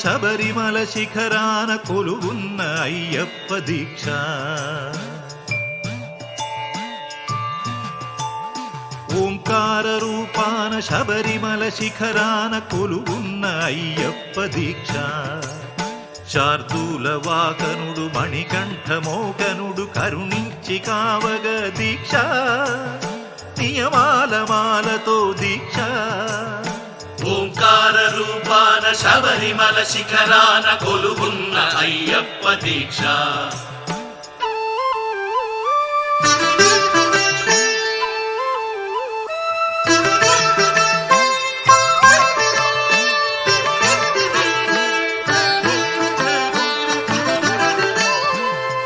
శబరిమల శిఖరాన కొలువున్న అయ్యప్ప దీక్ష. ఓంకార రూపాన శబరిమల శిఖరాన కొలువున్న అయ్యప్ప దీక్ష. శార్దూల వాకనుడు మణికంఠమోకనుడు కరుణించి కావగ దీక్ష. నియమాల మాలతో దీక్ష. ఓంకార రూపాన శబరిమల శిఖరాన కొలువున్న అయ్యప్ప దీక్ష.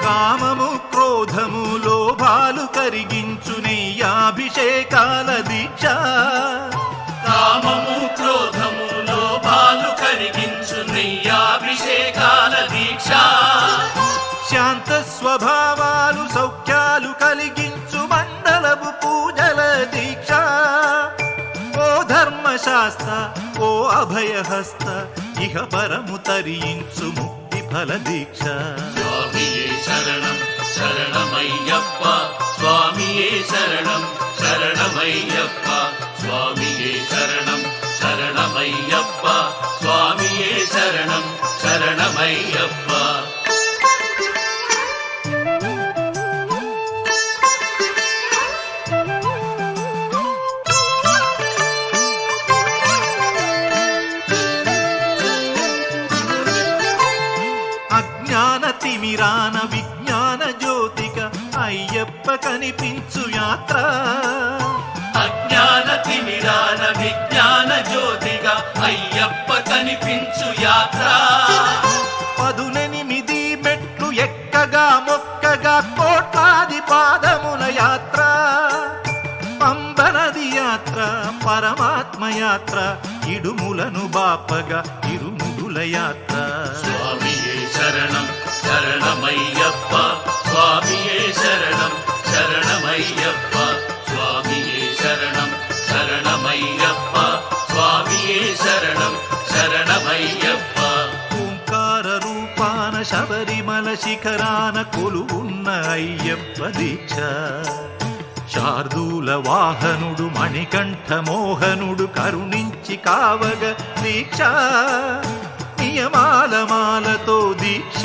కామము క్రోధము లోభాలు కరిగించు నెయ్యాభిషేకాల దీక్ష. కామము క్రోధము లోభాలు కరిగించు నెయ్యాభిషేకాల దీక్ష. శాంత స్వభావాలు సౌఖ్యాలు కలిగించు మండలపు పూజల దీక్ష. ఓ ధర్మశాస్త్ర ఓ అభయహస్త ఇహ పరము తరించు ముక్తి ఫల దీక్ష. స్వామియే శరణం శరణమయ్యప్ప స్వామియే శరణం శరణమయ్యప్ప స్వామియే శరణం శరణమయ్యప్ప స్వామియే శరణం శరణమయ్యప్ప. అజ్ఞాన తిమిరాన విజ్ఞాన జ్యోతిక అయ్యప్ప కనిపించు యాత్ర. అజ్ఞాన తిమిరాన విజ్ఞాన జ్యోతిగా అయ్యప్ప కనిపించు యాత్ర. 18 మెట్లు ఎక్కగా మొక్కగా కోట్లాది పాదముల యాత్ర. పంబనది యాత్ర పరమాత్మ యాత్ర ఇడుములను బాపగా ఇరుముడుల యాత్ర. స్వామియే శరణం శరణమయ్యప్ప స్వామియే శరణం శరణమయ్యప్ప స్వామియే శరణం శరణమయ్యప్ప స్వామియే శరణం శరణమయ్యప్ప. ఓంకార రూపాన శబరిమల శిఖరాన కొలువున్న అయ్యప్ప దీక్ష. శార్దూల వాహనుడు మణికంఠమోహనుడు కరుణించి కావగ దీక్ష. నియమాల మాలతో దీక్ష.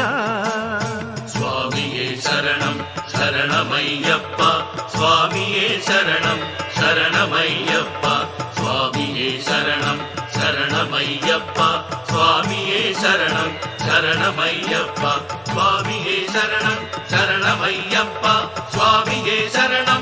స్వామియే శరణం శరణమయ్యప్ప స్వామియే శరణం శరణమయ్యప్ప స్వామియే శరణం శరణమయ్యప్ప స్వామియే శరణం శరణమయ్యప్ప స్వామియే శరణం శరణమయ్యప్ప స్వామియే శరణం